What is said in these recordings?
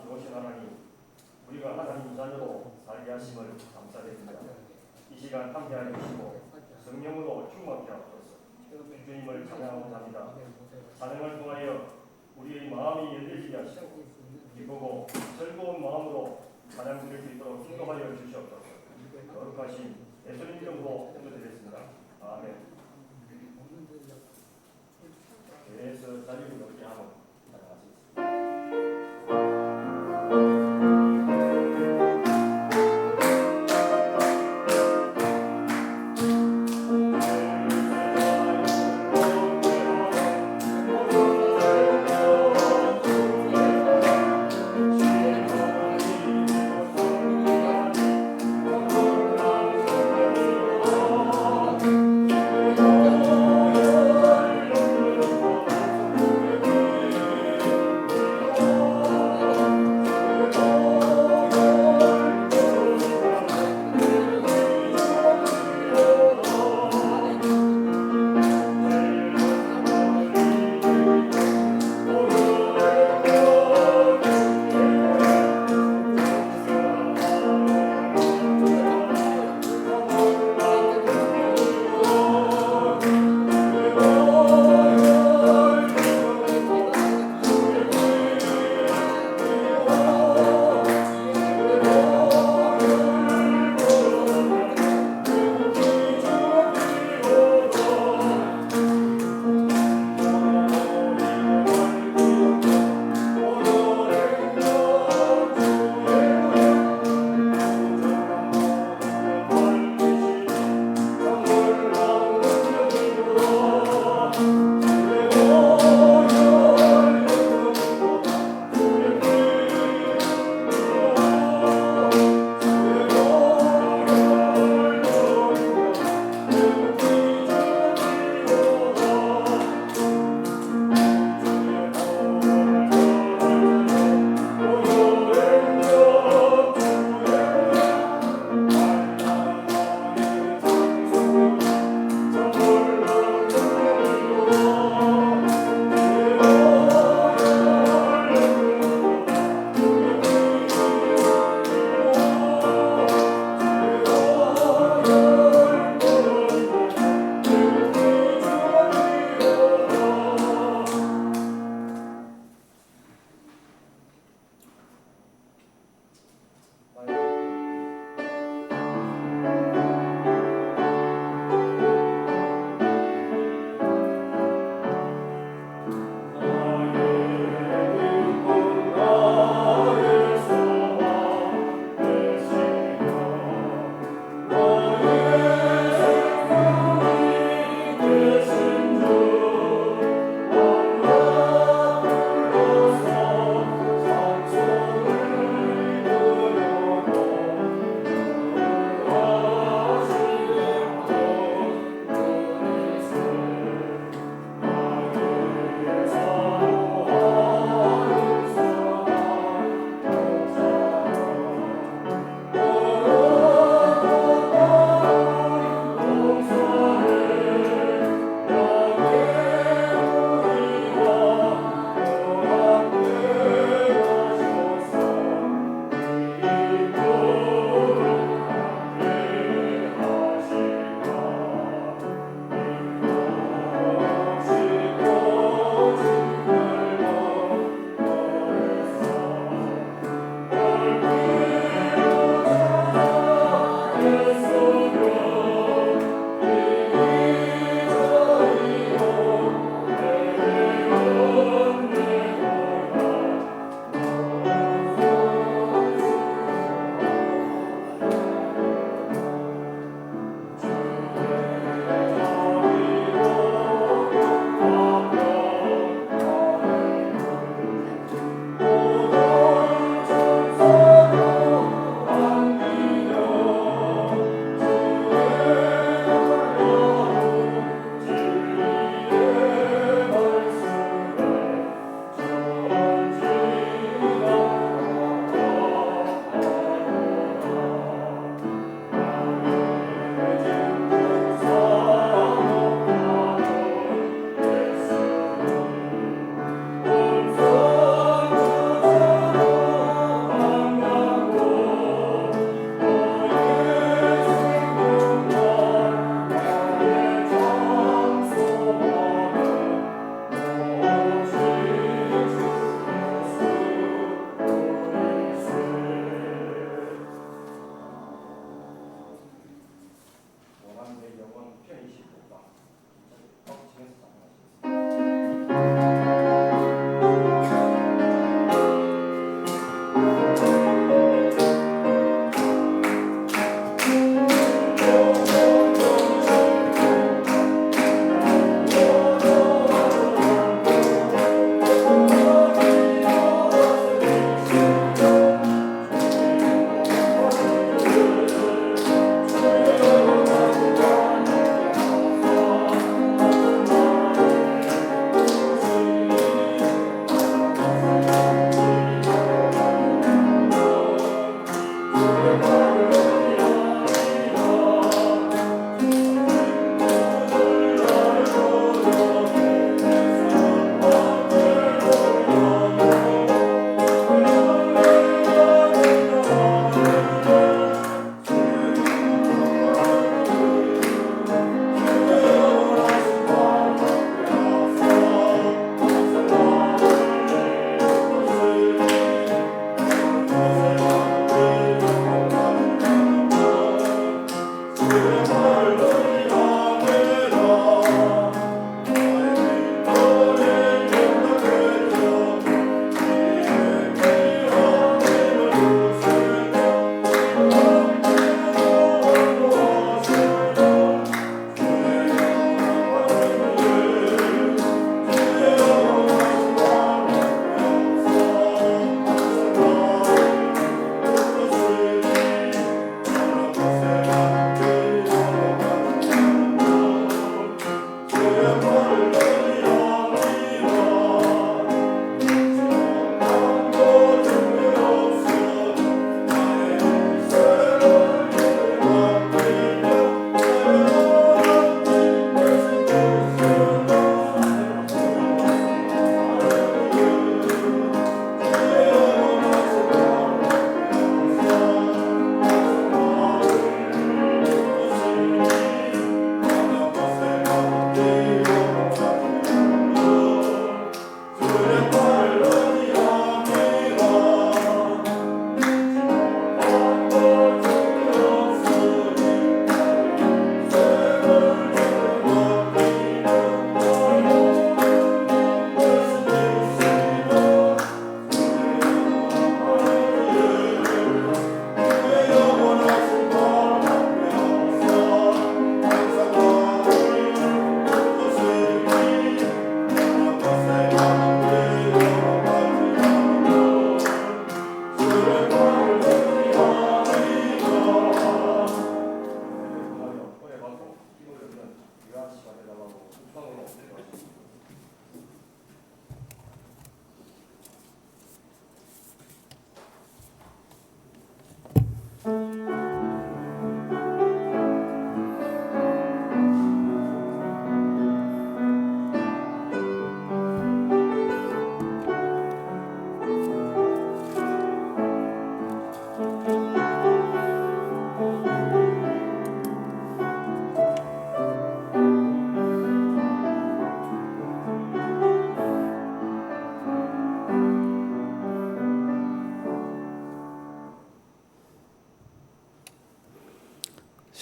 좋으신 하나님, 우리가 하나님 자녀로 살게 하심을 감사드립니다. 이 시간 함께하여 주시고 성령으로 충만케 하옵소서. 주님을 찬양하고자 합니다. 찬양을 통하여 우리의 마음이 열려지게 하시고 기쁘고 즐거운 마음으로 찬양 드릴 수 있도록 인도하여 주시옵소서. 거룩하신 예수님 이름으로 기도드리겠습니다. 아멘. 교회에서 자리를 넓게 하고 찬양하시겠습니다.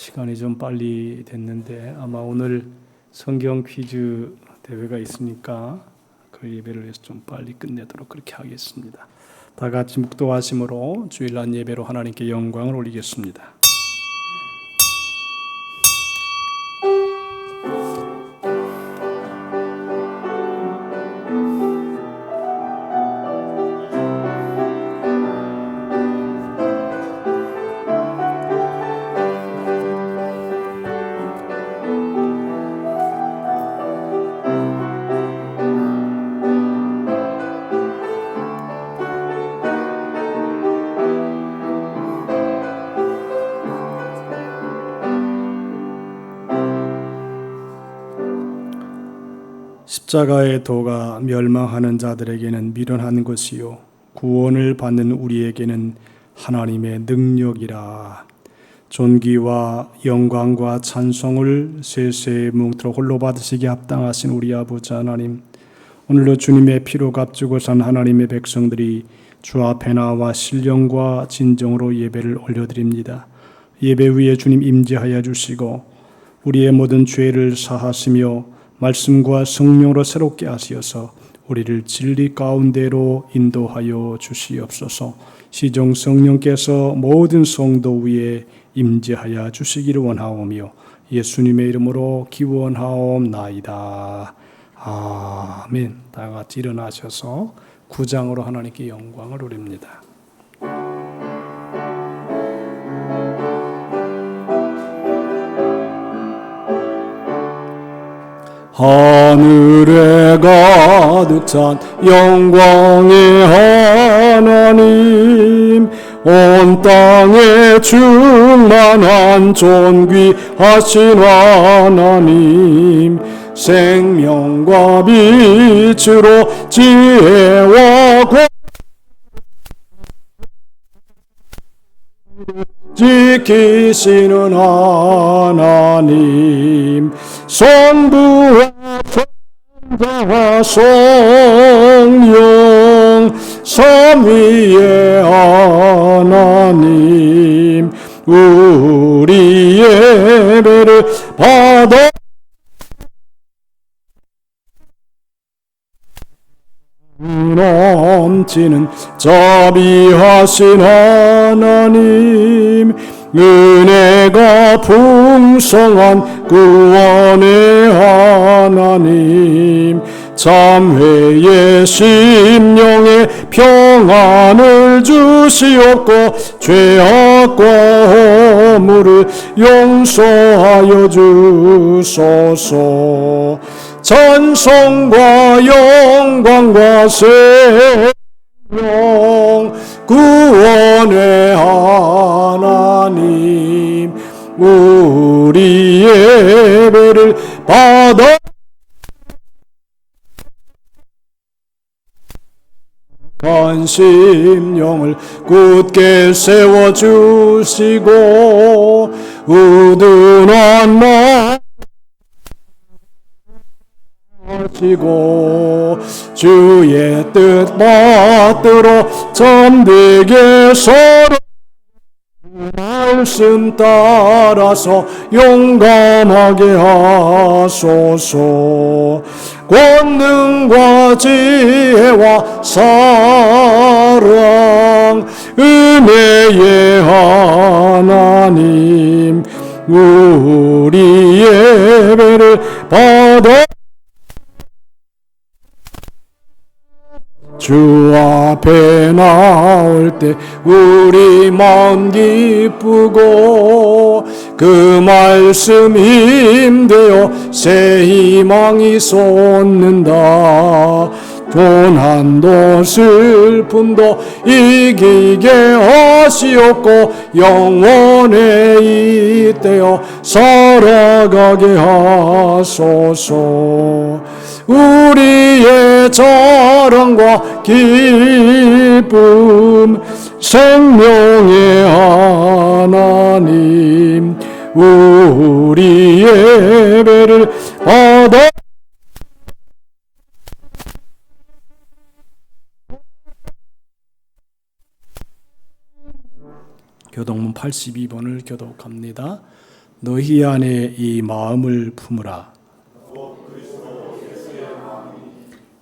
시간이 좀 빨리 됐는데 아마 오늘 성경 퀴즈 대회가 있으니까 그 예배를 위해서 좀 빨리 끝내도록 그렇게 하겠습니다. 다 같이 묵도하심으로 주일날 예배로 하나님께 영광을 올리겠습니다. 십자가의 도가 멸망하는 자들에게는 미련한 것이요 구원을 받는 우리에게는 하나님의 능력이라. 존귀와 영광과 찬송을 세세의 뭉토록 홀로 받으시기에 합당하신 우리 아버지 하나님, 오늘도 주님의 피로 값주고 산 하나님의 백성들이 주 앞에 나와 신령과 진정으로 예배를 올려드립니다. 예배 위에 주님 임재하여 주시고 우리의 모든 죄를 사하시며 말씀과 성령으로 새롭게 하시어서 우리를 진리 가운데로 인도하여 주시옵소서. 시종 성령께서 모든 성도 위에 임재하여 주시기를 원하오며 예수님의 이름으로 기원하옵나이다. 아멘. 다 같이 일어나셔서 구장으로 하나님께 영광을 올립니다. 하늘에 가득 찬 영광의 하나님, 온 땅에 충만한 존귀하신 하나님, 생명과 빛으로 지혜와 지키시는 하나님, 성부와 성자와 성령 삼위의 하나님, 우리 예배를 받아 넘치는 자비하신 하나님, 은혜가 풍성한 구원의 하나님, 참회의 심령에 평안을 주시옵고 죄악과 허물을 용서하여 주소서. 찬송과 영광과 생명 구원의 하나님, 우리 예배를 받아 관심령을 굳게 세워주시고 우둔한 마음 하시고 주의 뜻 받들어 잠들게 서로 말씀 따라서 용감하게 하소서. 권능과 지혜와 사랑 은혜의 하나님, 우리 예배를 받아 주 앞에 나올 때 우리 마음 기쁘고 그 말씀 힘되어 새 희망이 솟는다. 고난도 슬픔도 이기게 하시옵고 영원에 잇대어 살아가게 하소서. 우리의 자랑과 기쁨 생명의 하나님, 우리 예배를 받아 교동문 82번을 교독합니다. 너희 안에 이 마음을 품으라.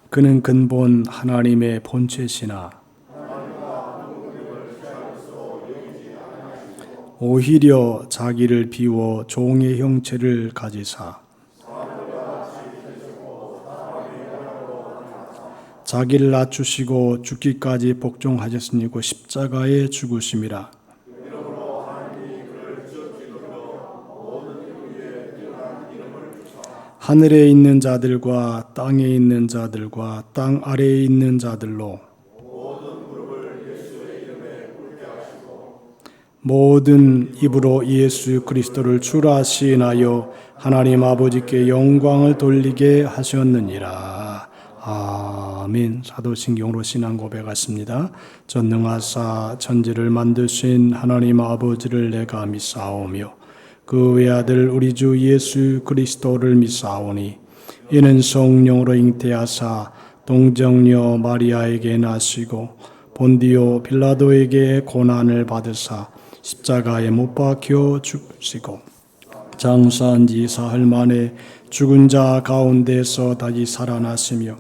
그는 근본 하나님의 본체시나 오히려 자기를 비워 종의 형체를 가지사 자기를 낮추시고 죽기까지 복종하셨으니 그 십자가에 죽으심이라. 하늘에 있는 자들과 땅에 있는 자들과 땅 아래에 있는 자들로 모든 입으로 예수 그리스도를 주라 시인하여 하나님 아버지께 영광을 돌리게 하셨느니라. 아멘. 사도신경으로 신앙 고백하십니다. 전능하사 천지를 만드신 하나님 아버지를 내가 믿사오며 그 외아들 우리 주 예수 그리스도를 믿사오니 이는 성령으로 잉태하사 동정녀 마리아에게 나시고 본디오 빌라도에게 고난을 받으사 십자가에 못 박혀 죽으시고 장사한 지 사흘 만에 죽은 자 가운데서 다시 살아나시며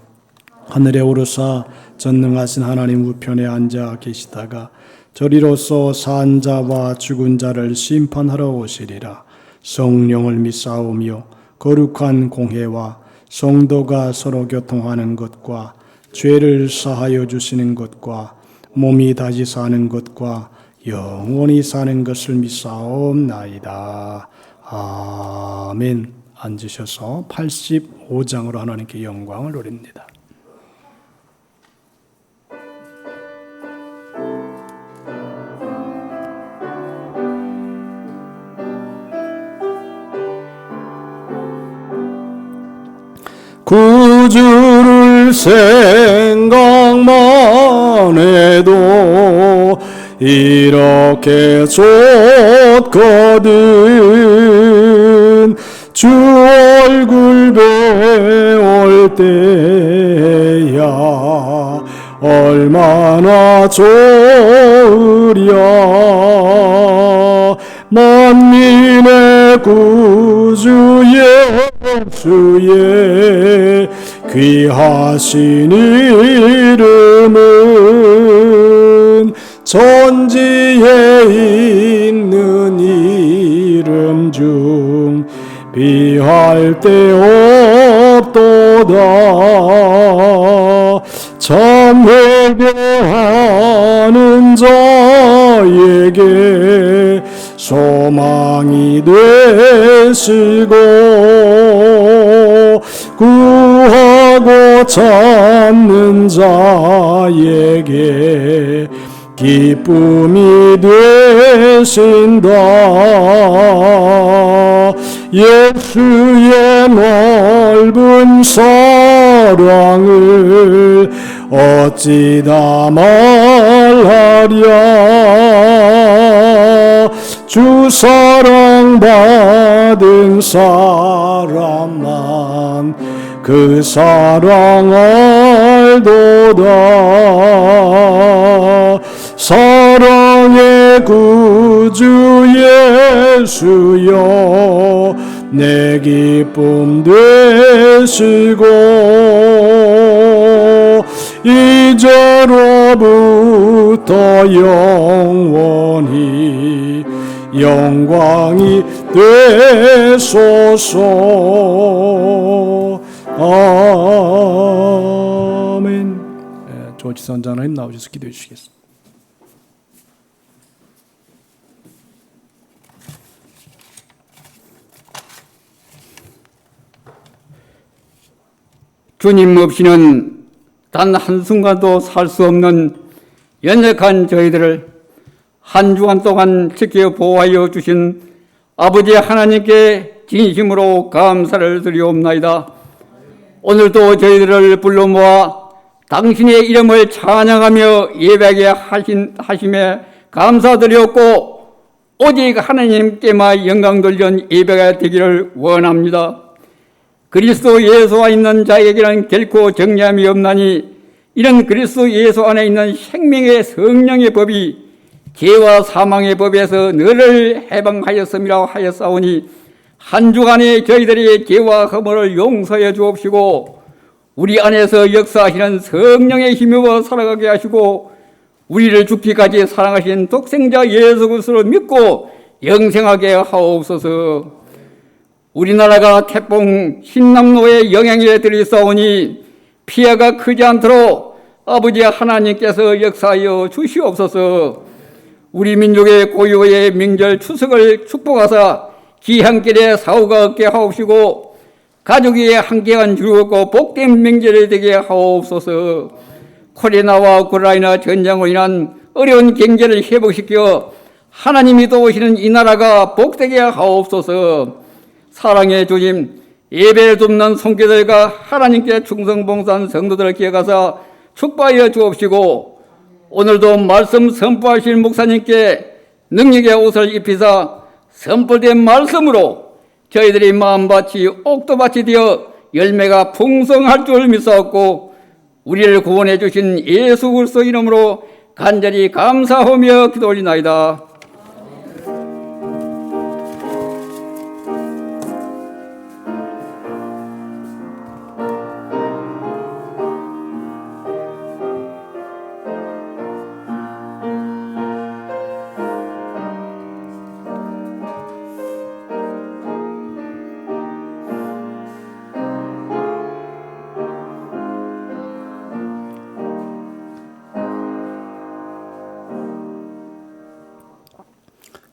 하늘에 오르사 전능하신 하나님 우편에 앉아 계시다가 저리로서 산 자와 죽은 자를 심판하러 오시리라. 성령을 믿사오며 거룩한 공회와 성도가 서로 교통하는 것과 죄를 사하여 주시는 것과 몸이 다시 사는 것과 영원히 사는 것을 믿사옵나이다. 아멘. 앉으셔서 85장으로 하나님께 영광을 돌립니다. 구주를 생각만 해도 이렇게 좋거든. 주 얼굴 배울 때야 얼마나 좋으랴. 만민의 구주 예수의 귀하신 이름은 천지에 있는 이름 중 비할 데 없도다. 참 회개하는 자에게 소망이 되시고 구하고 찾는 자에게 기쁨이 되신다. 예수의 넓은 사랑을 어찌 다 말하랴. 주 사랑 받은 사람만 그 사랑 알도다. 사랑의 구주 예수여 내 기쁨 되시고 이제로부터 영원히 영광이 되소서. 아멘. 조지 선장님 나오셔서 기도해 주시겠습니다. 주님 없이는 단 한순간도 살 수 없는 연약한 저희들을 한 주간 동안 지켜 보호하여 주신 아버지 하나님께 진심으로 감사를 드리옵나이다. 오늘도 저희들을 불러 모아 당신의 이름을 찬양하며 예배하게 하심에 감사드렸고 오직 하나님께만 영광 돌리는 예배가 되기를 원합니다. 그리스도 예수 안에 있는 자에게는 결코 정죄함이 없나니 이는 그리스도 예수 안에 있는 생명의 성령의 법이 죄와 사망의 법에서 너를 해방하였음이라고 하였사오니 한 주간에 저희들이 죄와 허물을 용서해 주옵시고 우리 안에서 역사하시는 성령의 힘입어 살아가게 하시고 우리를 죽기까지 사랑하신 독생자 예수 그리스도를 믿고 영생하게 하옵소서. 우리나라가 태풍 신남노의 영향에 들이싸우니 피해가 크지 않도록 아버지 하나님께서 역사하여 주시옵소서. 우리 민족의 고유의 명절 추석을 축복하사 귀향길에 사후가 없게 하옵시고 가족이 함께한 즐겁고 복된 명절이 되게 하옵소서. 코로나와 우크라이나 전쟁으로 인한 어려운 경제를 회복시켜 하나님이 도우시는 이 나라가 복되게 하옵소서. 사랑의 주님, 예배를 돕는 성교들과 하나님께 충성봉사한 성도들을 기억하사 축복하여 주옵시고 오늘도 말씀 선포하실 목사님께 능력의 옷을 입히사 선포된 말씀으로 저희들이 마음밭이 옥토밭이 되어 열매가 풍성할 줄 믿사옵고 우리를 구원해 주신 예수 그리스도 이름으로 간절히 감사하며 기도 올리나이다.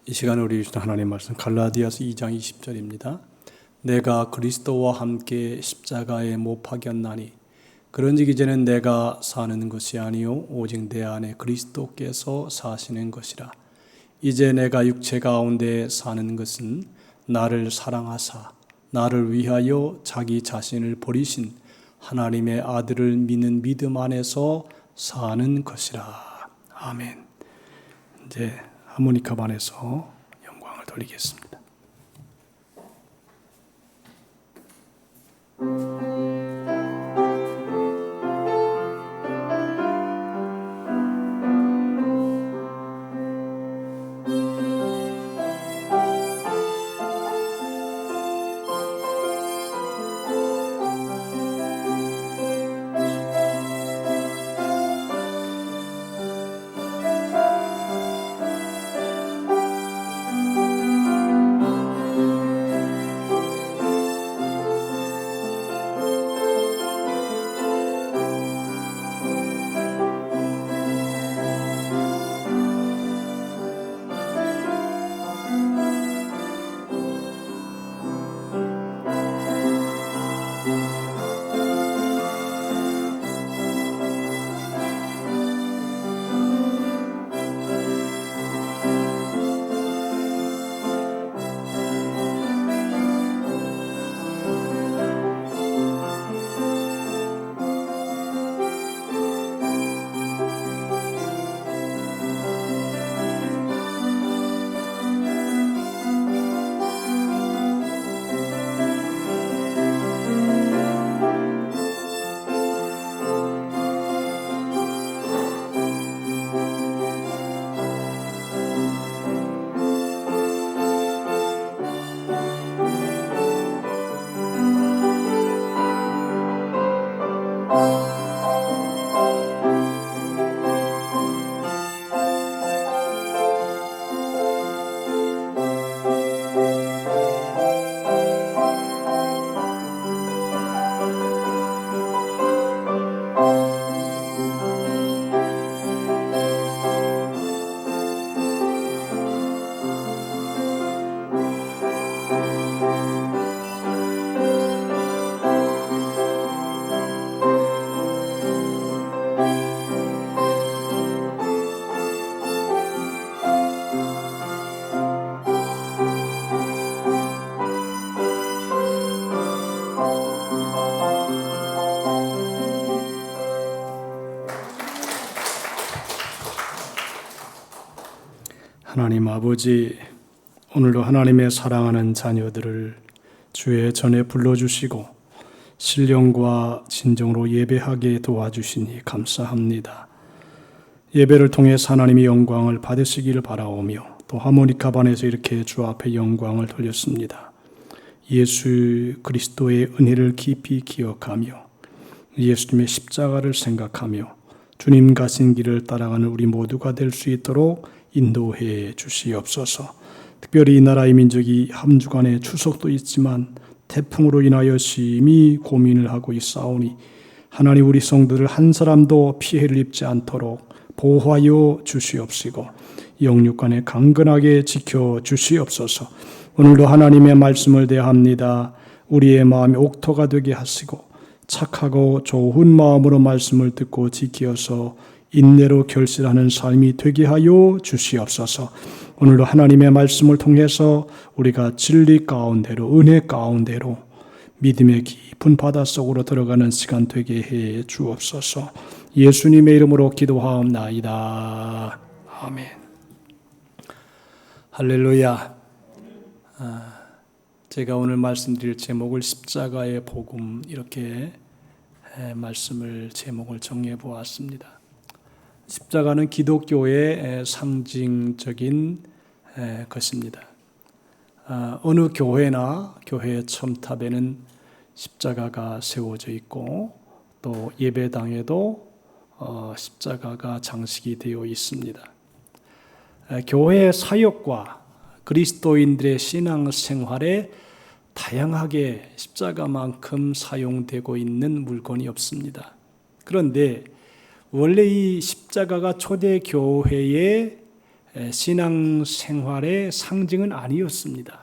이 시간에 우리 주신 하나님의 말씀 갈라디아서 2장 20절입니다. 내가 그리스도와 함께 십자가에 못 박였나니 그런즉 이제는 내가 사는 것이 아니요 오직 내 안에 그리스도께서 사시는 것이라. 이제 내가 육체 가운데 사는 것은 나를 사랑하사 나를 위하여 자기 자신을 버리신 하나님의 아들을 믿는 믿음 안에서 사는 것이라. 아멘. 이제 하모니카 반에서 영광을 돌리겠습니다. 하나님 아버지, 오늘도 하나님의 사랑하는 자녀들을 주의 전에 불러주시고 신령과 진정으로 예배하게 도와주시니 감사합니다. 예배를 통해서 하나님의 영광을 받으시기를 바라오며 또 하모니카반에서 이렇게 주 앞에 영광을 돌렸습니다. 예수 그리스도의 은혜를 깊이 기억하며 예수님의 십자가를 생각하며 주님 가신 길을 따라가는 우리 모두가 될 수 있도록 인도해 주시옵소서. 특별히 이 나라의 민족이 한 주간의 추석도 있지만 태풍으로 인하여 심히 고민을 하고 있사오니 하나님 우리 성도들 한 사람도 피해를 입지 않도록 보호하여 주시옵시고 영육간에 강건하게 지켜 주시옵소서. 오늘도 하나님의 말씀을 대합니다. 우리의 마음이 옥토가 되게 하시고 착하고 좋은 마음으로 말씀을 듣고 지키어서 인내로 결실하는 삶이 되게 하여 주시옵소서. 오늘도 하나님의 말씀을 통해서 우리가 진리 가운데로 은혜 가운데로 믿음의 깊은 바닷속으로 들어가는 시간 되게 해 주옵소서. 예수님의 이름으로 기도하옵나이다. 아멘. 할렐루야. 제가 오늘 말씀드릴 제목을 십자가의 복음 이렇게 말씀을 제목을 정해 보았습니다. 십자가는 기독교의 상징적인 것입니다. 어느 교회나 교회의 첨탑에는 십자가가 세워져 있고 또 예배당에도 십자가가 장식이 되어 있습니다. 교회의 사역과 그리스도인들의 신앙생활에 다양하게 십자가만큼 사용되고 있는 물건이 없습니다. 그런데 원래 이 십자가가 초대 교회의 신앙생활의 상징은 아니었습니다.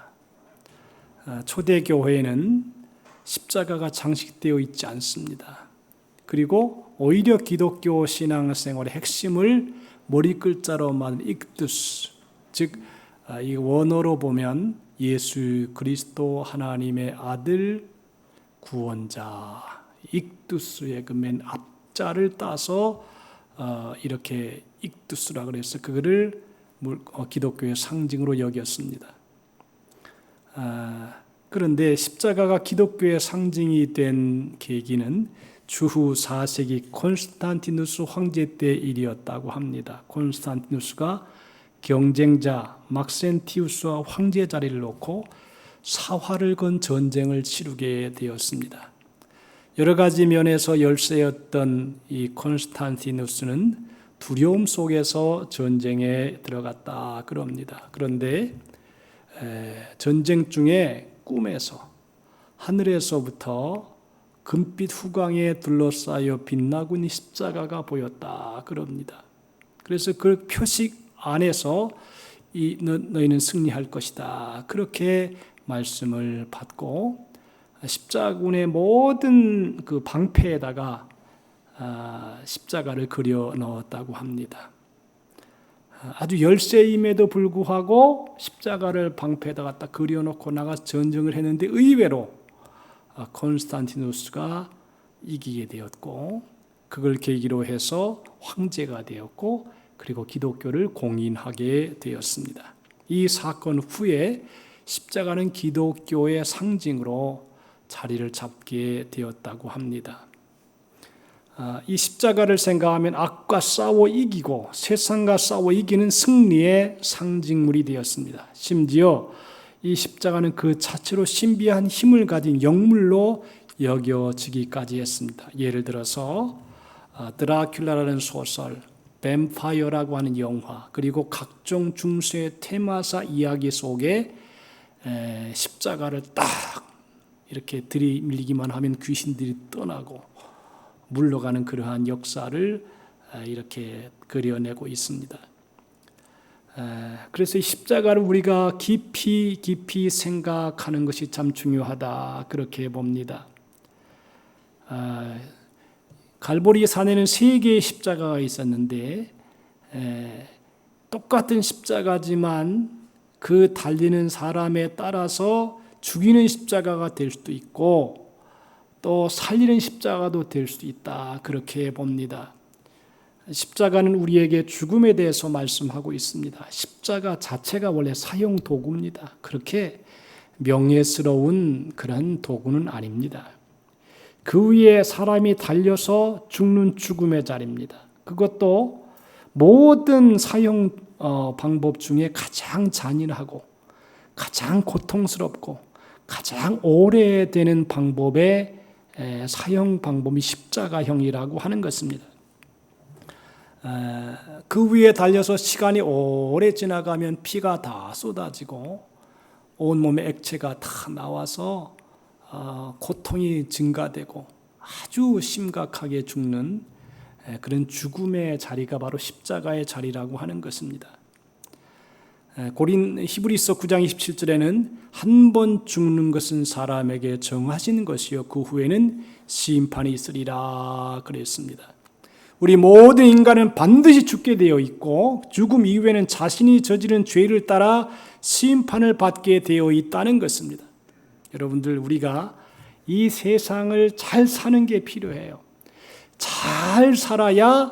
초대 교회에는 십자가가 장식되어 있지 않습니다. 그리고 오히려 기독교 신앙생활의 핵심을 머리 글자로 만든 익두스, 즉 이 원어로 보면 예수 그리스도 하나님의 아들 구원자, 익두스의 그 맨 앞자를 따서 이렇게 익두스라 그래서 그거를 기독교의 상징으로 여겼습니다. 그런데 십자가가 기독교의 상징이 된 계기는 주후 4세기 콘스탄티누스 황제 때 일이었다고 합니다. 콘스탄티누스가 경쟁자 막센티우스와 황제 자리를 놓고 사활을 건 전쟁을 치르게 되었습니다. 여러 가지 면에서 열세였던 이 콘스탄티누스는 두려움 속에서 전쟁에 들어갔다 그럽니다. 그런데 전쟁 중에 꿈에서 하늘에서부터 금빛 후광에 둘러싸여 빛나고 있는 십자가가 보였다 그럽니다. 그래서 그 표식 안에서 너희는 승리할 것이다 그렇게 말씀을 받고 십자군의 모든 그 방패에다가 십자가를 그려 넣었다고 합니다. 아주 열세임에도 불구하고 십자가를 방패에다가 딱 그려놓고 나가서 전쟁을 했는데 의외로 콘스탄티누스가 이기게 되었고 그걸 계기로 해서 황제가 되었고 그리고 기독교를 공인하게 되었습니다. 이 사건 후에 십자가는 기독교의 상징으로 자리를 잡게 되었다고 합니다. 이 십자가를 생각하면 악과 싸워 이기고 세상과 싸워 이기는 승리의 상징물이 되었습니다. 심지어 이 십자가는 그 자체로 신비한 힘을 가진 영물로 여겨지기까지 했습니다. 예를 들어서 드라큘라라는 소설, 뱀파이어라고 하는 영화, 그리고 각종 중세 테마사 이야기 속에 십자가를 딱 이렇게 들이밀기만 하면 귀신들이 떠나고 물러가는 그러한 역사를 이렇게 그려내고 있습니다. 그래서 이 십자가를 우리가 깊이 생각하는 것이 참 중요하다 그렇게 봅니다. 갈보리 산에는 3개의 십자가가 있었는데 똑같은 십자가지만 그 달리는 사람에 따라서 죽이는 십자가가 될 수도 있고 또 살리는 십자가도 될 수도 있다 그렇게 봅니다. 십자가는 우리에게 죽음에 대해서 말씀하고 있습니다. 십자가 자체가 원래 사용 도구입니다. 그렇게 명예스러운 그런 도구는 아닙니다. 그 위에 사람이 달려서 죽는 죽음의 자리입니다. 그것도 모든 사형 방법 중에 가장 잔인하고 가장 고통스럽고 가장 오래되는 방법의 사형 방법이 십자가형이라고 하는 것입니다. 그 위에 달려서 시간이 오래 지나가면 피가 다 쏟아지고 온몸에 액체가 다 나와서 고통이 증가되고 아주 심각하게 죽는 그런 죽음의 자리가 바로 십자가의 자리라고 하는 것입니다. 히브리서 9장 27절에는 한 번 죽는 것은 사람에게 정하신 것이요 그 후에는 심판이 있으리라 그랬습니다. 우리 모든 인간은 반드시 죽게 되어 있고 죽음 이후에는 자신이 저지른 죄를 따라 심판을 받게 되어 있다는 것입니다. 여러분들, 우리가 이 세상을 잘 사는 게 필요해요. 잘 살아야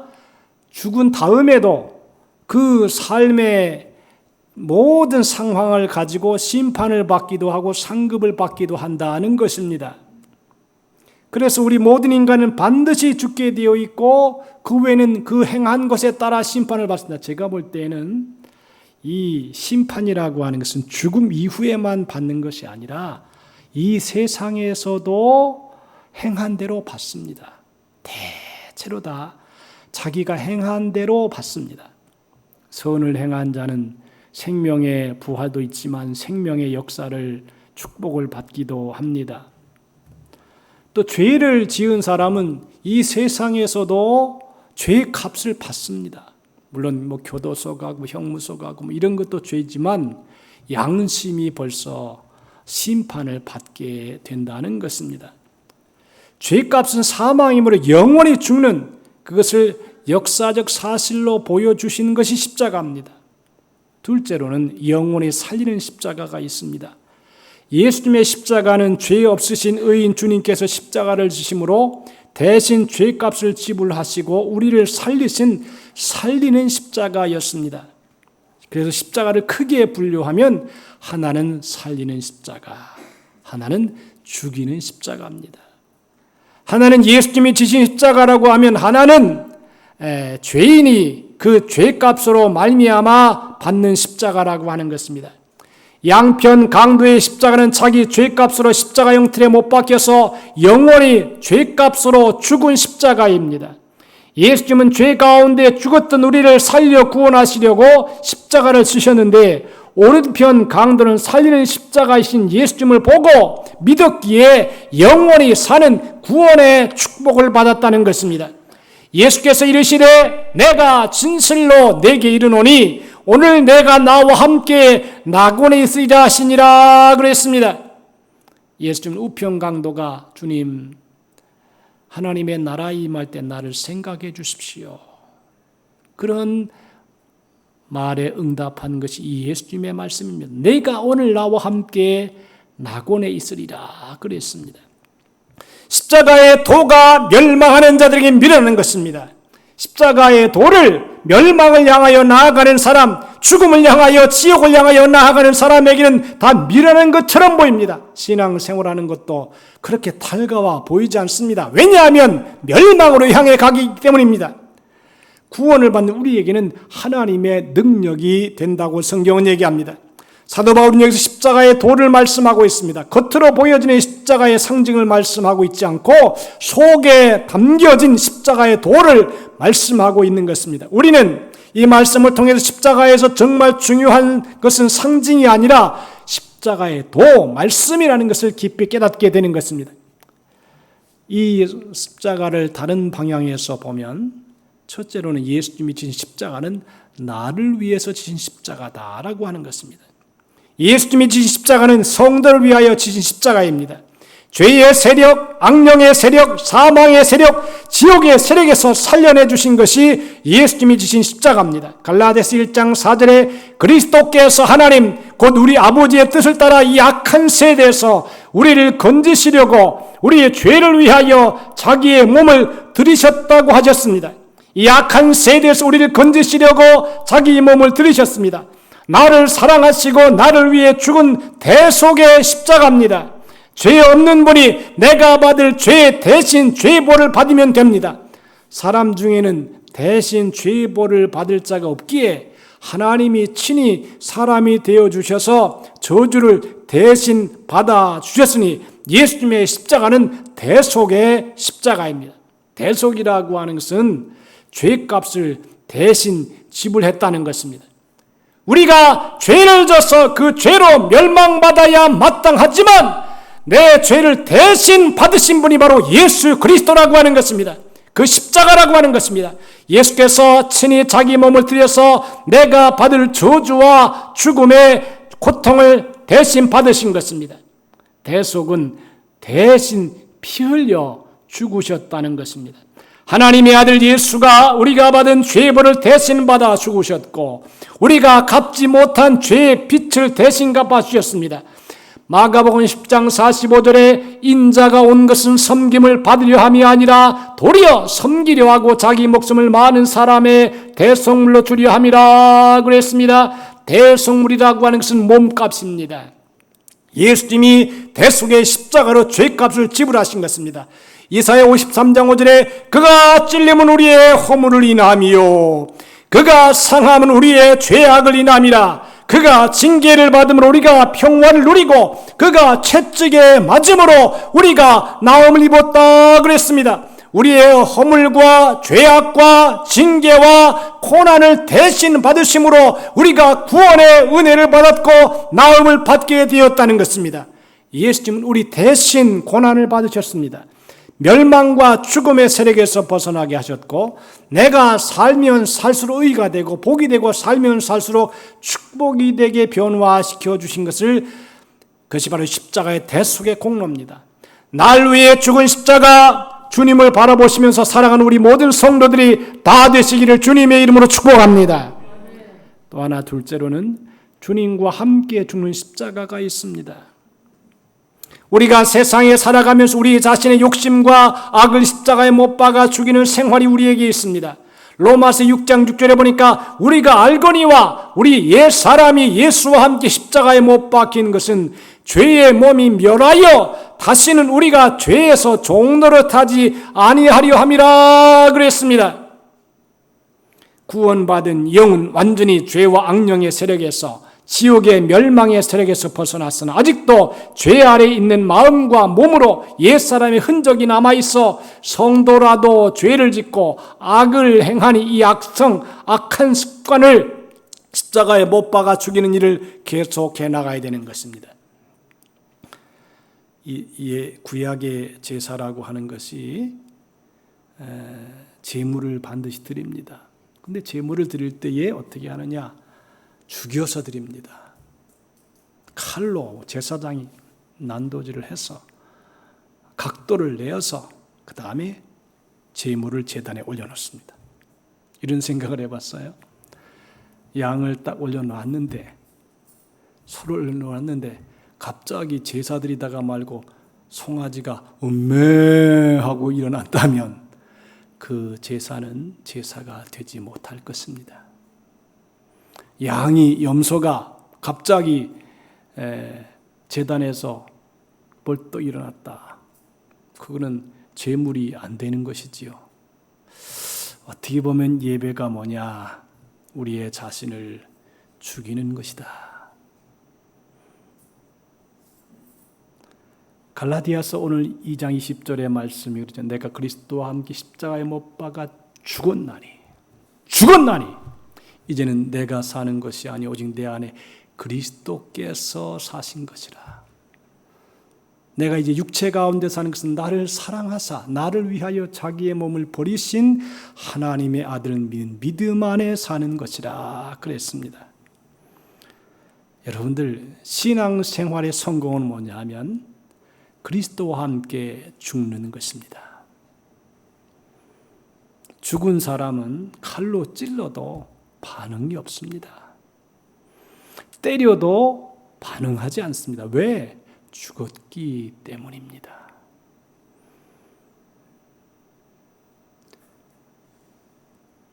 죽은 다음에도 그 삶의 모든 상황을 가지고 심판을 받기도 하고 상급을 받기도 한다는 것입니다. 그래서 우리 모든 인간은 반드시 죽게 되어 있고 그 후에는 그 행한 것에 따라 심판을 받습니다. 제가 볼 때는 이 심판이라고 하는 것은 죽음 이후에만 받는 것이 아니라 이 세상에서도 행한 대로 받습니다. 대체로 다 자기가 행한 대로 받습니다. 선을 행한 자는 생명의 부활도 있지만 생명의 역사를 축복을 받기도 합니다. 또 죄를 지은 사람은 이 세상에서도 죄의 값을 받습니다. 물론 교도소 가고 형무소 가고 이런 것도 죄지만 양심이 벌써 심판을 받게 된다는 것입니다. 죄값은 사망이므로 영원히 죽는 그것을 역사적 사실로 보여주시는 것이 십자가입니다. 둘째로는 영원히 살리는 십자가가 있습니다. 예수님의 십자가는 죄 없으신 의인 주님께서 십자가를 지심으로 대신 죄값을 지불하시고 우리를 살리는 십자가였습니다. 그래서 십자가를 크게 분류하면 하나는 살리는 십자가, 하나는 죽이는 십자가입니다. 하나는 예수님이 지신 십자가라고 하면 하나는 죄인이 그 죄값으로 말미암아 받는 십자가라고 하는 것입니다. 양편 강도의 십자가는 자기 죄값으로 십자가 형틀에 못 박혀서 영원히 죄값으로 죽은 십자가입니다. 예수님은 죄 가운데 죽었던 우리를 살려 구원하시려고 십자가를 지셨는데 오른편 강도는 살리는 십자가이신 예수님을 보고 믿었기에 영원히 사는 구원의 축복을 받았다는 것입니다. 예수께서 이르시되 내가 진실로 내게 이르노니 오늘 내가 나와 함께 낙원에 있으리라 하시니라 그랬습니다. 예수님은 우편 강도가 주님 하나님의 나라에 임할 때 나를 생각해 주십시오. 그런 말에 응답한 것이 이 예수님의 말씀입니다. 내가 오늘 나와 함께 낙원에 있으리라 그랬습니다. 십자가의 도가 멸망하는 자들에게 미라는 것입니다. 십자가의 도를 멸망을 향하여 나아가는 사람, 죽음을 향하여 지옥을 향하여 나아가는 사람에게는 다 미라는 것처럼 보입니다. 신앙생활하는 것도 그렇게 달가워 보이지 않습니다. 왜냐하면 멸망으로 향해 가기 때문입니다. 구원을 받는 우리에게는 하나님의 능력이 된다고 성경은 얘기합니다. 사도 바울은 여기서 십자가의 도를 말씀하고 있습니다. 겉으로 보여지는 십자가의 상징을 말씀하고 있지 않고 속에 담겨진 십자가의 도를 말씀하고 있는 것입니다. 우리는 이 말씀을 통해서 십자가에서 정말 중요한 것은 상징이 아니라 십자가의 도, 말씀이라는 것을 깊이 깨닫게 되는 것입니다. 이 십자가를 다른 방향에서 보면 첫째로는 예수님이 지신 십자가는 나를 위해서 지신 십자가다라고 하는 것입니다. 예수님이 지신 십자가는 성도를 위하여 지신 십자가입니다. 죄의 세력, 악령의 세력, 사망의 세력, 지옥의 세력에서 살려내 주신 것이 예수님이 지신 십자가입니다. 갈라디아서 1장 4절에 그리스도께서 하나님 곧 우리 아버지의 뜻을 따라 이 악한 세대에서 우리를 건지시려고 우리의 죄를 위하여 자기의 몸을 들이셨다고 하셨습니다. 이 악한 세대에서 우리를 건지시려고 자기 몸을 들이셨습니다. 나를 사랑하시고 나를 위해 죽은 대속의 십자가입니다. 죄 없는 분이 내가 받을 죄 대신 죄보를 받으면 됩니다. 사람 중에는 대신 죄벌을 받을 자가 없기에 하나님이 친히 사람이 되어주셔서 저주를 대신 받아주셨으니 예수님의 십자가는 대속의 십자가입니다. 대속이라고 하는 것은 죄값을 대신 지불했다는 것입니다. 우리가 죄를 져서 그 죄로 멸망받아야 마땅하지만 내 죄를 대신 받으신 분이 바로 예수 그리스도라고 하는 것입니다. 그 십자가라고 하는 것입니다. 예수께서 친히 자기 몸을 들여서 내가 받을 저주와 죽음의 고통을 대신 받으신 것입니다. 대속은 대신 피 흘려 죽으셨다는 것입니다. 하나님의 아들 예수가 우리가 받은 죄벌을 대신 받아 죽으셨고 우리가 갚지 못한 죄의 빚을 대신 갚아 주셨습니다. 마가복음 10장 45절에 인자가 온 것은 섬김을 받으려 함이 아니라 도리어 섬기려 하고 자기 목숨을 많은 사람의 대속물로 주려 함이라 그랬습니다. 대속물이라고 하는 것은 몸값입니다. 예수님이 대속의 십자가로 죄값을 지불하신 것입니다. 이사야 53장 5절에 그가 찔림은 우리의 허물을 인함이요 그가 상함은 우리의 죄악을 인함이라. 그가 징계를 받음으로 우리가 평화를 누리고 그가 채찍에 맞음으로 우리가 나음을 입었다 그랬습니다. 우리의 허물과 죄악과 징계와 고난을 대신 받으심으로 우리가 구원의 은혜를 받았고 나음을 받게 되었다는 것입니다. 예수님은 우리 대신 고난을 받으셨습니다. 멸망과 죽음의 세력에서 벗어나게 하셨고 내가 살면 살수록 의가 되고 복이 되고 살면 살수록 축복이 되게 변화시켜 주신 그것이 바로 십자가의 대속의 공로입니다. 날 위해 죽은 십자가 주님을 바라보시면서 살아가는 우리 모든 성도들이 다 되시기를 주님의 이름으로 축복합니다. 또 하나 둘째로는 주님과 함께 죽는 십자가가 있습니다. 우리가 세상에 살아가면서 우리 자신의 욕심과 악을 십자가에 못 박아 죽이는 생활이 우리에게 있습니다. 로마서 6장 6절에 보니까 우리가 알거니와 우리 옛 사람이 예수와 함께 십자가에 못 박힌 것은 죄의 몸이 멸하여 다시는 우리가 죄에서 종노릇하지 아니하려 함이라 그랬습니다. 구원받은 영은 완전히 죄와 악령의 세력에서 지옥의 멸망의 세력에서 벗어났으나 아직도 죄 아래 있는 마음과 몸으로 옛사람의 흔적이 남아있어 성도라도 죄를 짓고 악을 행하니 이 악한 습관을 십자가에 못 박아 죽이는 일을 계속해 나가야 되는 것입니다. 이 구약의 제사라고 하는 것이 제물을 반드시 드립니다. 근데 제물을 드릴 때에 어떻게 하느냐? 죽여서 드립니다. 칼로 제사장이 난도질을 해서 각도를 내어서 그 다음에 제물을 제단에 올려놓습니다. 이런 생각을 해봤어요. 양을 딱 올려놨는데 소를 올려놓았는데 갑자기 제사드리다가 말고 송아지가 음메 하고 일어났다면 그 제사는 제사가 되지 못할 것입니다. 양이 염소가 갑자기 제단에서 벌떡 일어났다. 그거는 제물이 안 되는 것이지요. 어떻게 보면 예배가 뭐냐? 우리의 자신을 죽이는 것이다. 갈라디아서 오늘 2장 20절의 말씀이 그러죠. 내가 그리스도와 함께 십자가에 못 박아 죽었나니 이제는 내가 사는 것이 아니 오직 내 안에 그리스도께서 사신 것이라. 내가 이제 육체 가운데 사는 것은 나를 사랑하사 나를 위하여 자기의 몸을 버리신 하나님의 아들을 믿는 믿음 안에 사는 것이라 그랬습니다. 여러분들 신앙생활의 성공은 뭐냐 하면 그리스도와 함께 죽는 것입니다. 죽은 사람은 칼로 찔러도 반응이 없습니다. 때려도 반응하지 않습니다. 왜? 죽었기 때문입니다.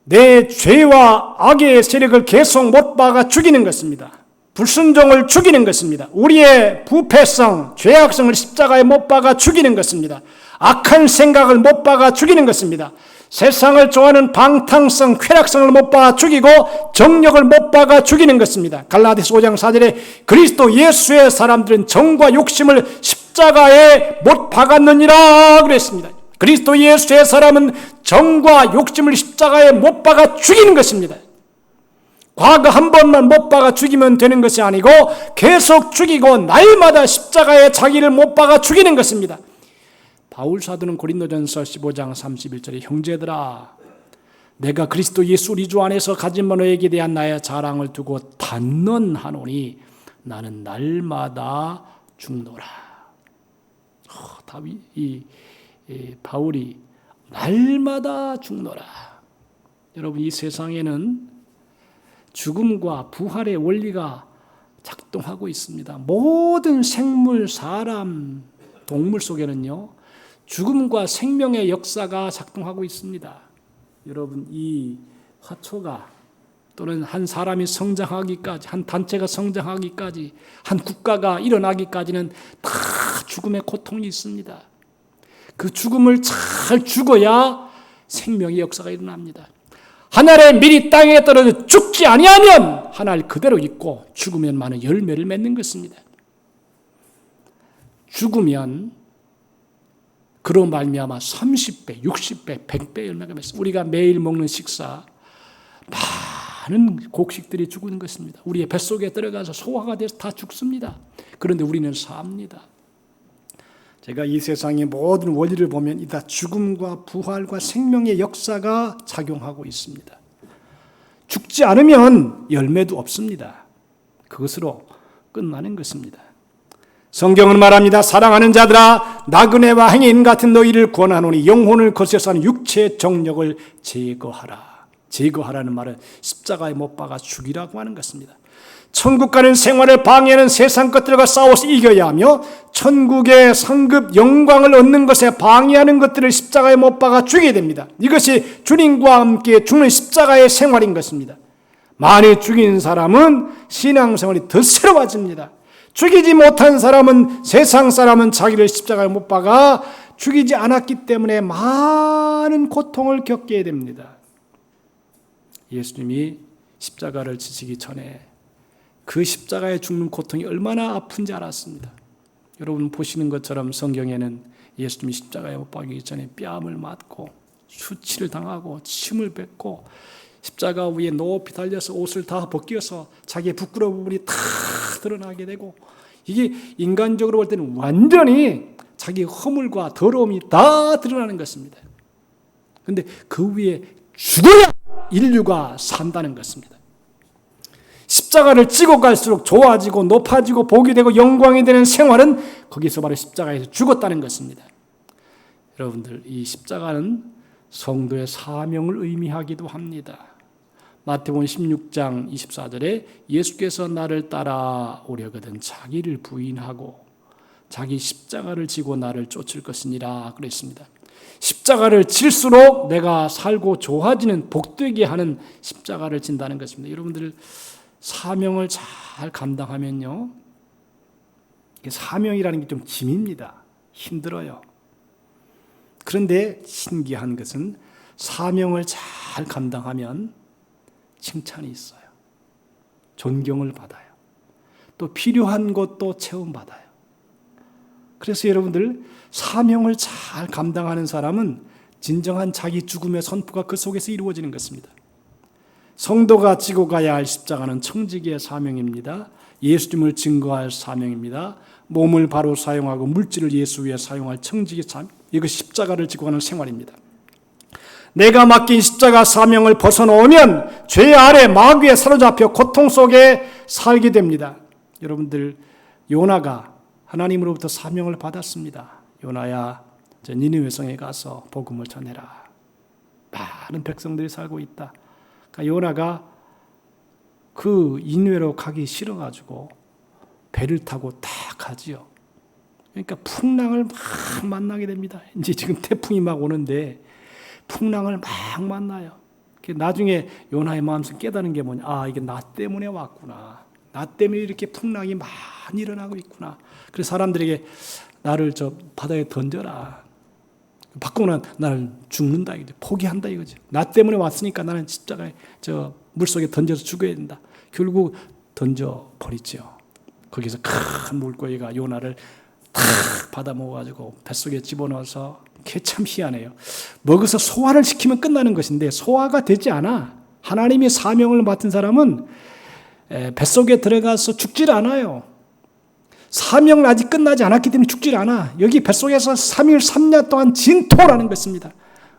내 죄와 악의 세력을 계속 못 박아 죽이는 것입니다. 불순종을 죽이는 것입니다. 우리의 부패성, 죄악성을 십자가에 못 박아 죽이는 것입니다. 악한 생각을 못 박아 죽이는 것입니다. 세상을 좋아하는 방탕성, 쾌락성을 못 박아 죽이고 정력을 못 박아 죽이는 것입니다. 갈라디아서 5장 4절에 그리스도 예수의 사람들은 정과 욕심을 십자가에 못 박았느니라 그랬습니다. 그리스도 예수의 사람은 정과 욕심을 십자가에 못 박아 죽이는 것입니다. 과거 한 번만 못 박아 죽이면 되는 것이 아니고 계속 죽이고 날마다 십자가에 자기를 못 박아 죽이는 것입니다. 바울 사도는 고린도전서 15장 31절에 형제들아 내가 그리스도 예수 우리 주 안에서 가진 바 너에게 대한 나의 자랑을 두고 단언하노니 나는 날마다 죽노라. 바울이 날마다 죽노라. 여러분 이 세상에는 죽음과 부활의 원리가 작동하고 있습니다. 모든 생물, 사람, 동물 속에는요 죽음과 생명의 역사가 작동하고 있습니다. 여러분 이 화초가 또는 한 사람이 성장하기까지, 한 단체가 성장하기까지, 한 국가가 일어나기까지는 다 죽음의 고통이 있습니다. 그 죽음을 잘 죽어야 생명의 역사가 일어납니다. 한 알의 밀이 땅에 떨어져 죽지 아니하면 한 알 그대로 있고 죽으면 많은 열매를 맺는 것입니다. 죽으면 그로 말미암아 30배, 60배, 100배 열매가 맺습니다. 우리가 매일 먹는 식사 많은 곡식들이 죽는 것입니다. 우리의 뱃속에 들어가서 소화가 돼서 다 죽습니다. 그런데 우리는 삽니다. 제가 이 세상의 모든 원리를 보면 이다 죽음과 부활과 생명의 역사가 작용하고 있습니다. 죽지 않으면 열매도 없습니다. 그것으로 끝나는 것입니다. 성경은 말합니다. 사랑하는 자들아 나그네와 행인 같은 너희를 권하노니 영혼을 거스려서 하는 육체의 정력을 제거하라. 제거하라는 말은 십자가에 못 박아 죽이라고 하는 것입니다. 천국 가는 생활을 방해하는 세상 것들과 싸워서 이겨야 하며 천국의 상급 영광을 얻는 것에 방해하는 것들을 십자가에 못 박아 죽여야 됩니다. 이것이 주님과 함께 죽는 십자가의 생활인 것입니다. 많이 죽인 사람은 신앙생활이 더 새로워집니다. 죽이지 못한 사람은, 세상 사람은 자기를 십자가에 못 박아 죽이지 않았기 때문에 많은 고통을 겪게 됩니다. 예수님이 십자가를 지시기 전에 그 십자가에 죽는 고통이 얼마나 아픈지 알았습니다. 여러분 보시는 것처럼 성경에는 예수님이 십자가에 못 박히기 전에 뺨을 맞고 수치를 당하고 침을 뱉고 십자가 위에 높이 달려서 옷을 다 벗겨서 자기의 부끄러운 부분이 다 드러나게 되고 이게 인간적으로 볼 때는 완전히 자기 허물과 더러움이 다 드러나는 것입니다. 그런데 그 위에 죽어야 인류가 산다는 것입니다. 십자가를 지고 갈수록 좋아지고 높아지고 복이 되고 영광이 되는 생활은 거기서 바로 십자가에서 죽었다는 것입니다. 여러분들 이 십자가는 성도의 사명을 의미하기도 합니다. 마태복음 16장 24절에 예수께서 나를 따라오려거든 자기를 부인하고 자기 십자가를 지고 나를 쫓을 것이니라 그랬습니다. 십자가를 질수록 내가 살고 좋아지는 복되게 하는 십자가를 진다는 것입니다. 여러분들 사명을 잘 감당하면요, 사명이라는 게 좀 짐입니다. 힘들어요. 그런데 신기한 것은 사명을 잘 감당하면 칭찬이 있어요. 존경을 받아요. 또 필요한 것도 체험받아요. 그래서 여러분들 사명을 잘 감당하는 사람은 진정한 자기 죽음의 선포가 그 속에서 이루어지는 것입니다. 성도가 지고 가야 할 십자가는 청지기의 사명입니다. 예수님을 증거할 사명입니다. 몸을 바로 사용하고 물질을 예수 위에 사용할 청지기 사명, 이것이 십자가를 지고 가는 생활입니다. 내가 맡긴 십자가 사명을 벗어놓으면 죄 아래 마귀에 사로잡혀 고통 속에 살게 됩니다. 여러분들 요나가 하나님으로부터 사명을 받았습니다. 요나야 저 니느웨 성에 가서 복음을 전해라. 많은 백성들이 살고 있다. 그러니까 요나가 그 니느웨로 가기 싫어가지고 배를 타고 딱 가지요. 그러니까 풍랑을 막 만나게 됩니다. 이제 지금 태풍이 막 오는데 풍랑을 막 만나요. 나중에 요나의 마음속에 깨달은 게 뭐냐. 아, 이게 나 때문에 왔구나. 나 때문에 이렇게 풍랑이 많이 일어나고 있구나. 그래서 사람들에게 나를 저 바다에 던져라. 바꾸면 나는 죽는다 이거죠. 포기한다 이거죠. 나 때문에 왔으니까 나는 십자가에 저 물속에 던져서 죽어야 된다. 결국 던져 버리죠. 거기서 큰 물고기가 요나를 탁 받아 먹어가지고 뱃속에 집어넣어서 그게 참 희한해요. 먹어서 소화를 시키면 끝나는 것인데 소화가 되지 않아. 하나님이 사명을 맡은 사람은 뱃속에 들어가서 죽질 않아요. 사명은 아직 끝나지 않았기 때문에 죽질 않아. 여기 뱃속에서 3일 3년 동안 진토라는 것입니다.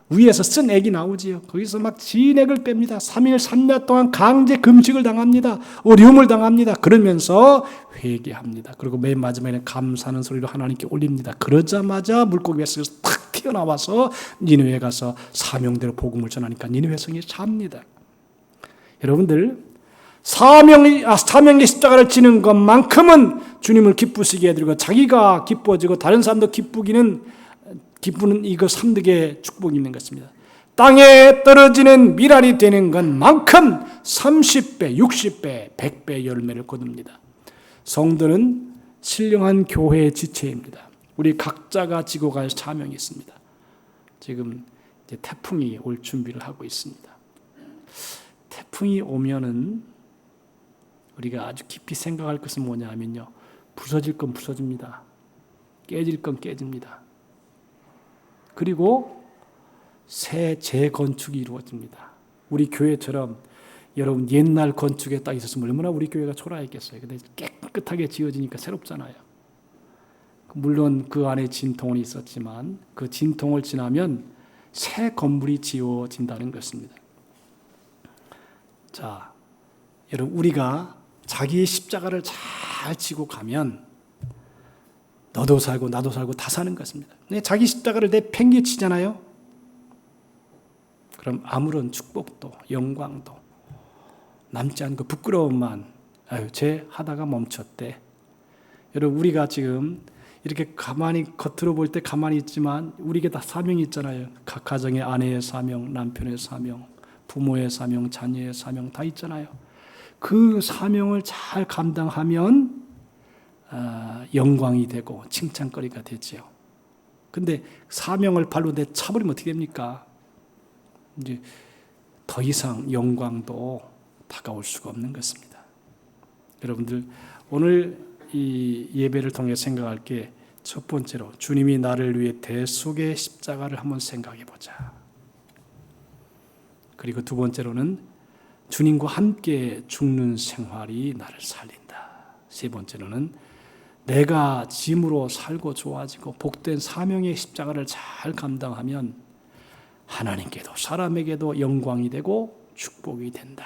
위에서 쓴 액이 나오지요. 거기서 막 진액을 뺍니다. 3일 3년 동안 강제 금식을 당합니다. 어려움을 당합니다. 그러면서 회개합니다. 그리고 맨 마지막에는 감사하는 소리로 하나님께 올립니다. 그러자마자 물고기 뱃속에서 탁 튀어나와서 니느웨에 가서 사명대로 복음을 전하니까 니느웨 성이 삽니다. 여러분들 사명의 십자가를 지는 것만큼은 주님을 기쁘시게 해드리고 자기가 기뻐지고 다른 사람도 기쁘는 이거 3득의 축복이 있는 것입니다. 땅에 떨어지는 밀알이 되는 것만큼 30배, 60배, 100배 열매를 거둡니다. 성도는 신령한 교회의 지체입니다. 우리 각자가 지고 갈 사명이 있습니다. 지금 이제 태풍이 올 준비를 하고 있습니다. 태풍이 오면은 우리가 아주 깊이 생각할 것은 뭐냐 하면요. 부서질 건 부서집니다. 깨질 건 깨집니다. 그리고 새 재건축이 이루어집니다. 우리 교회처럼 여러분 옛날 건축에 딱 있었으면 얼마나 우리 교회가 초라했겠어요. 근데 깨끗하게 지어지니까 새롭잖아요. 물론 그 안에 진통은 있었지만 그 진통을 지나면 새 건물이 지어진다는 것입니다. 자, 여러분 우리가 자기의 십자가를 잘 지고 가면 너도 살고 나도 살고 다 사는 것입니다. 자기 십자가를 내팽개치잖아요. 그럼 아무런 축복도 영광도 남지 않고 부끄러움만 쟤 하다가 멈췄대. 여러분 우리가 지금 이렇게 가만히 겉으로 볼 때 가만히 있지만 우리에게 다 사명이 있잖아요. 각 가정의 아내의 사명, 남편의 사명, 부모의 사명, 자녀의 사명 다 있잖아요. 그 사명을 잘 감당하면 영광이 되고 칭찬거리가 되지요. 근데 사명을 발로 내차버리면 어떻게 됩니까? 이제 더 이상 영광도 다가올 수가 없는 것입니다. 여러분들 오늘 이 예배를 통해 생각할 게 첫 번째로 주님이 나를 위해 대속의 십자가를 한번 생각해 보자. 그리고 두 번째로는 주님과 함께 죽는 생활이 나를 살린다. 세 번째로는 내가 짐으로 살고 좋아지고 복된 사명의 십자가를 잘 감당하면 하나님께도 사람에게도 영광이 되고 축복이 된다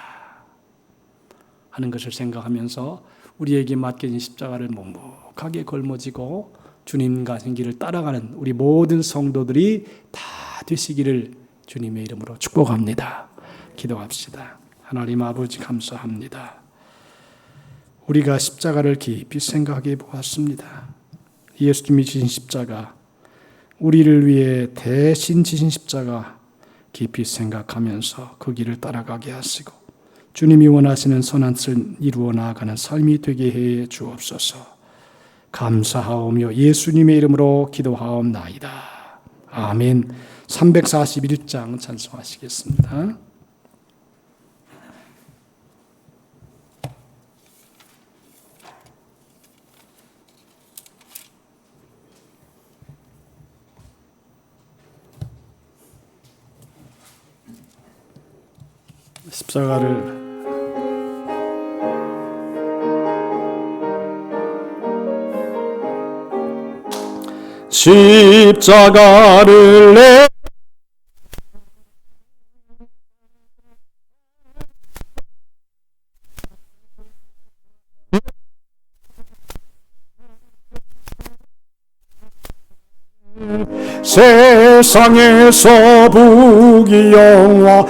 하는 것을 생각하면서 우리에게 맡겨진 십자가를 묵묵하게 걸머지고 주님 가신 길을 따라가는 우리 모든 성도들이 다 되시기를 주님의 이름으로 축복합니다. 기도합시다. 하나님 아버지 감사합니다. 우리가 십자가를 깊이 생각해 보았습니다. 예수님이 지신 십자가, 우리를 위해 대신 지신 십자가 깊이 생각하면서 그 길을 따라가게 하시고 주님이 원하시는 선한 뜻을 이루어 나아가는 삶이 되게 해 주옵소서. 감사하오며 예수님의 이름으로 기도하옵나이다. 아멘. 341장 찬송하시겠습니다. 십자가를 내 세상에서 부귀영화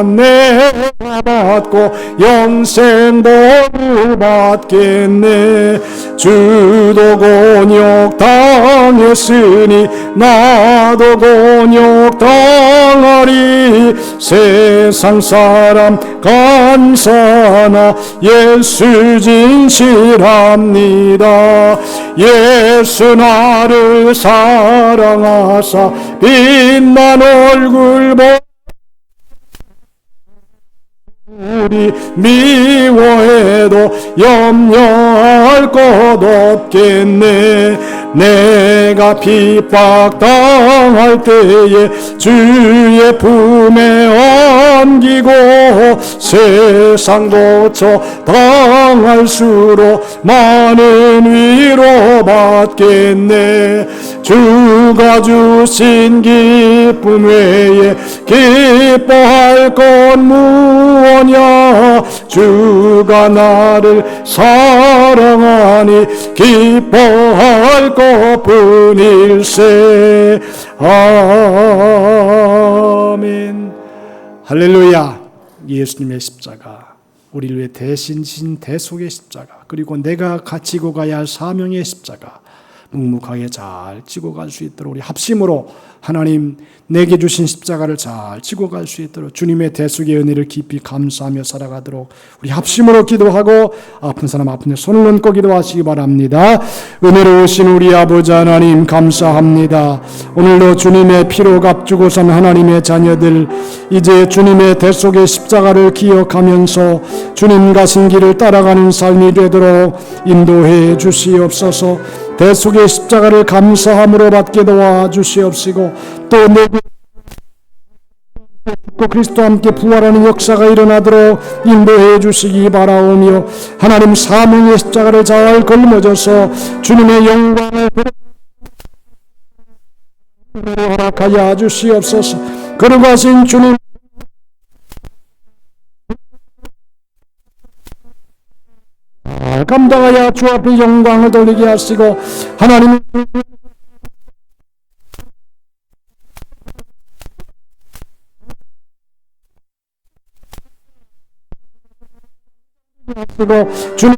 내가 받고 영생 복을 받겠네. 주도 곤욕 당했으니 나도 곤욕 당하리. 세상 사람 감사하나 예수 진실합니다. 예수 나를 사랑하사 빛난 얼굴 우리 미워해도 염려할 것 없겠네. 내가 핍박당할 때에 주의 품에 안기고 세상 고쳐 당할수록 많은 위로 받겠네. 주가 주신 기쁨 외에 기뻐할 건 무엇이냐. 주가 나를 사랑하니 기뻐할 것뿐일세. 아멘. 할렐루야. 예수님의 십자가, 우리를 위해 대신 진 대속의 십자가, 그리고 내가 지고 가야 할 사명의 십자가 묵묵하게 잘 지고 갈 수 있도록 우리 합심으로 하나님 내게 주신 십자가를 잘 지고 갈 수 있도록 주님의 대속의 은혜를 깊이 감사하며 살아가도록 우리 합심으로 기도하고 아픈 사람 아픈 데 손을 얹고 기도하시기 바랍니다. 은혜로우신 우리 아버지 하나님 감사합니다. 오늘도 주님의 피로 값주고 산 하나님의 자녀들, 이제 주님의 대속의 십자가를 기억하면서 주님 가신 길을 따라가는 삶이 되도록 인도해 주시옵소서. 대속의 십자가를 감사함으로 받게 도와주시옵시고 또 내게 그리스도와 함께 부활하는 역사가 일어나도록 인도해 주시기 바라오며 하나님 사명의 십자가를 잘 걸머져서 주님의 영광을 허락하여 주시옵소서. 거룩하신 주님 감당하여 주 앞에 영광을 돌리게 하시고 하나님 주님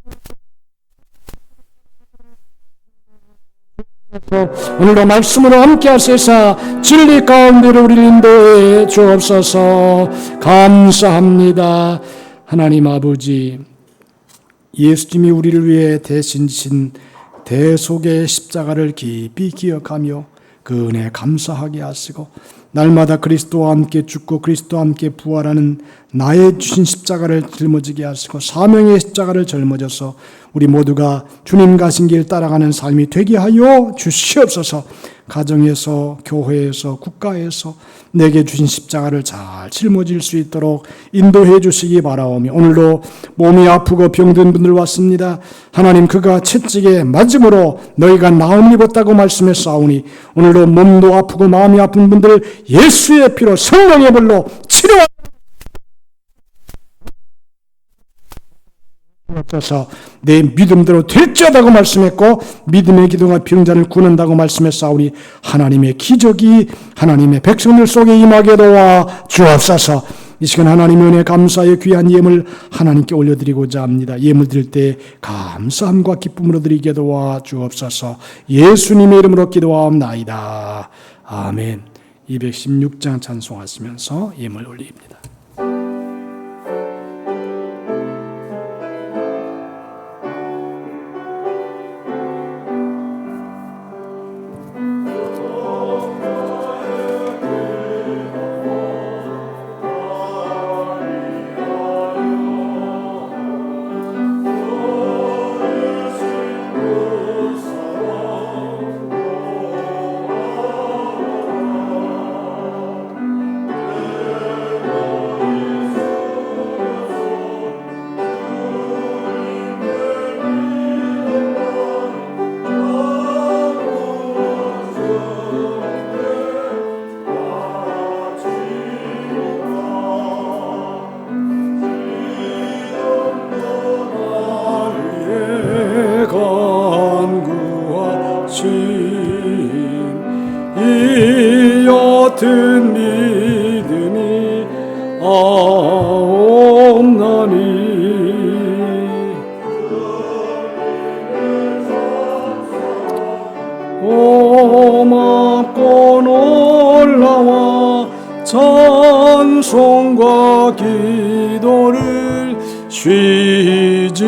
오늘도 말씀으로 함께 하시사 진리 가운데로 우리를 인도해 주옵소서. 감사합니다. 하나님 아버지, 예수님이 우리를 위해 대신 진 대속의 십자가를 깊이 기억하며 그 은혜 감사하게 하시고 날마다 그리스도와 함께 죽고 그리스도와 함께 부활하는 나의 주신 십자가를 짊어지게 하시고 사명의 십자가를 짊어져서 우리 모두가 주님 가신 길 따라가는 삶이 되게 하여 주시옵소서. 가정에서, 교회에서, 국가에서 내게 주신 십자가를 잘 짊어질 수 있도록 인도해 주시기 바라오며 오늘도 몸이 아프고 병든 분들 왔습니다. 하나님 그가 채찍에 맞음으로 너희가 나음 입었다고 말씀했사오니 오늘도 몸도 아프고 마음이 아픈 분들 예수의 피로 성령의 불로 치료하옵소서. 내 믿음대로 될지어다고 말씀했고 믿음의 기도가 병자를 구는다고 말씀했사오니 하나님의 기적이 하나님의 백성들 속에 임하게 도와 주옵소서. 이 시간 하나님의 은혜 감사의 귀한 예물 하나님께 올려드리고자 합니다. 예물 드릴 때 감사함과 기쁨으로 드리게 도와 주옵소서. 예수님의 이름으로 기도하옵나이다. 아멘. 216장 찬송하시면서 예물 올립니다. 이 옅은 믿음이 없나니 고맙고 놀라워 찬송과 기도를 쉬지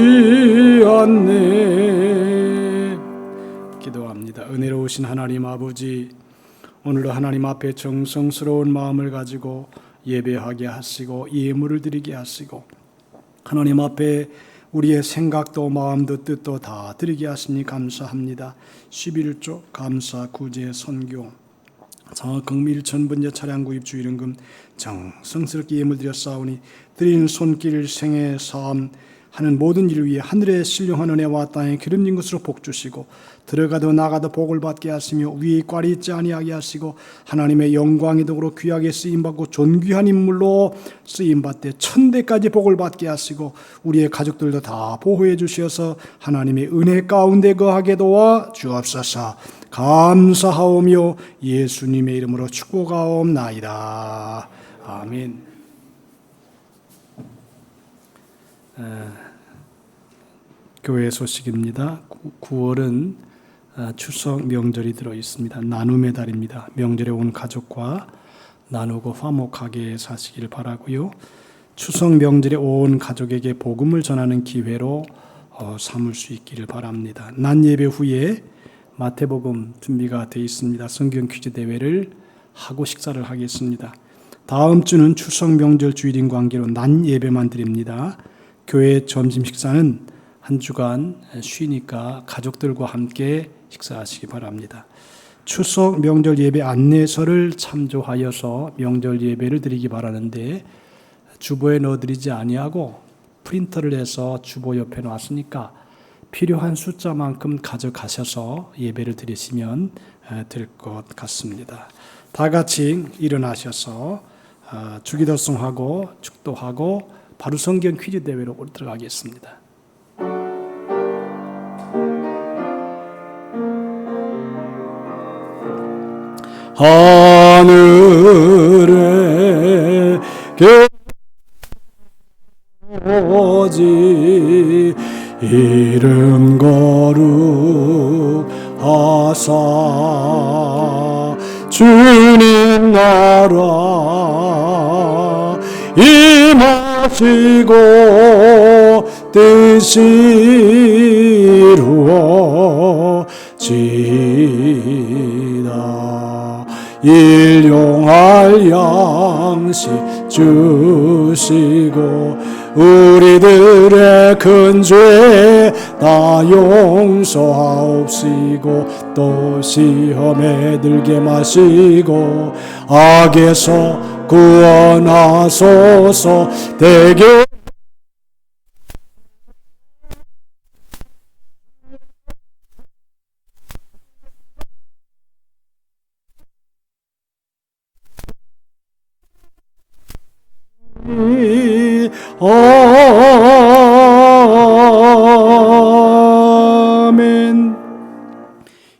않네. 기도합니다. 은혜로우신 하나님 아버지, 오늘도 하나님 앞에 정성스러운 마음을 가지고 예배하게 하시고 예물을 드리게 하시고 하나님 앞에 우리의 생각도 마음도 뜻도 다 드리게 하시니 감사합니다. 11조 감사 구제 선교 장학금 1,000번째 차량 구입 주일은금 정성스럽게 예물 드렸사오니 드린 손길 생애 삶 하는 모든 일을 위해 하늘의 신령한 은혜와 땅에 기름진 것으로 복 주시고 들어가도 나가도 복을 받게 하시며 위에 꽈리 있지 아니하게 하시고 하나님의 영광의 덕으로 귀하게 쓰임받고 존귀한 인물로 쓰임받되 천대까지 복을 받게 하시고 우리의 가족들도 다 보호해 주셔서 하나님의 은혜 가운데 거하게 도와 주옵소서. 감사하오며 예수님의 이름으로 축복하옵나이다. 아멘. 교회 소식입니다. 9월은 추석 명절이 들어 있습니다. 나눔의 달입니다. 명절에 온 가족과 나누고 화목하게 사시길 바라고요. 추석 명절에 온 가족에게 복음을 전하는 기회로 삼을 수 있기를 바랍니다. 낮 예배 후에 마태복음 준비가 되어 있습니다. 성경 퀴즈 대회를 하고 식사를 하겠습니다. 다음 주는 추석 명절 주일인 관계로 낮 예배만 드립니다. 교회 점심 식사는 한 주간 쉬니까 가족들과 함께 식사하시기 바랍니다. 추석 명절 예배 안내서를 참조하여서 명절 예배를 드리기 바라는데 주보에 넣어드리지 아니하고 프린터를 해서 주보 옆에 놨으니까 필요한 숫자만큼 가져가셔서 예배를 드리시면 될 것 같습니다. 다 같이 일어나셔서 주기도송하고 축도하고 바로 성경 퀴즈 대회로 들어가겠습니다. 하늘에 오지 이름 거룩하사 주님 나라 임하시고 뜻이 이루어지다 일용할 양식 주시고 우리들의 큰 죄 다 용서하옵시고 또 시험에 들게 마시고 악에서 구원하소서 대개 아멘.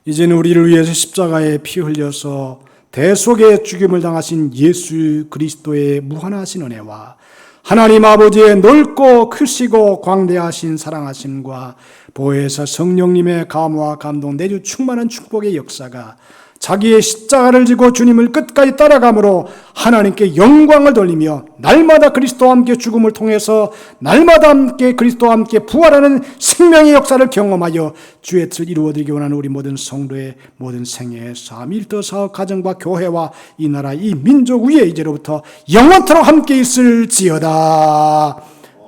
이제는 우리를 위해서 십자가에 피 흘려서 대속의 죽임을 당하신 예수 그리스도의 무한하신 은혜와 하나님 아버지의 넓고 크시고 광대하신 사랑하심과 보혜사 성령님의 감화와 감동 내주 충만한 축복의 역사가 자기의 십자가를 지고 주님을 끝까지 따라감으로 하나님께 영광을 돌리며 날마다 그리스도와 함께 죽음을 통해서 날마다 함께 그리스도와 함께 부활하는 생명의 역사를 경험하여 주의 뜻을 이루어드리기 원하는 우리 모든 성도의 모든 생애, 삶, 일터, 사업, 가정과 교회와 이 나라, 이 민족 위에 이제로부터 영원토록 함께 있을지어다.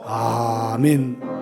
아멘.